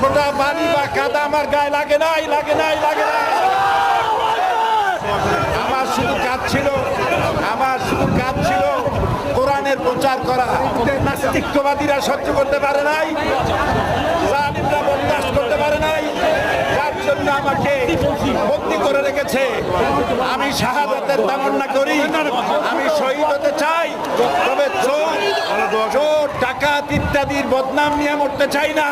ফোঁটা পানি বা কাদা আমার গায়ে লাগে নাই। আমার শুধু কাজ ছিল কোরআনের প্রচার করা। নাস্তিকবাদীরা সহ্য করতে পারে নাই, জালিমরা বরদাস্ত করতে পারে নাই, যার জন্য আমাকে বন্দী করে রেখেছে। আমি শাহাদাতের তামান্না করি, আমি শহীদ হতে চাই, তবে চোর ডাকাত ইত্যাদির বদনাম নিয়ে মরতে চাই না।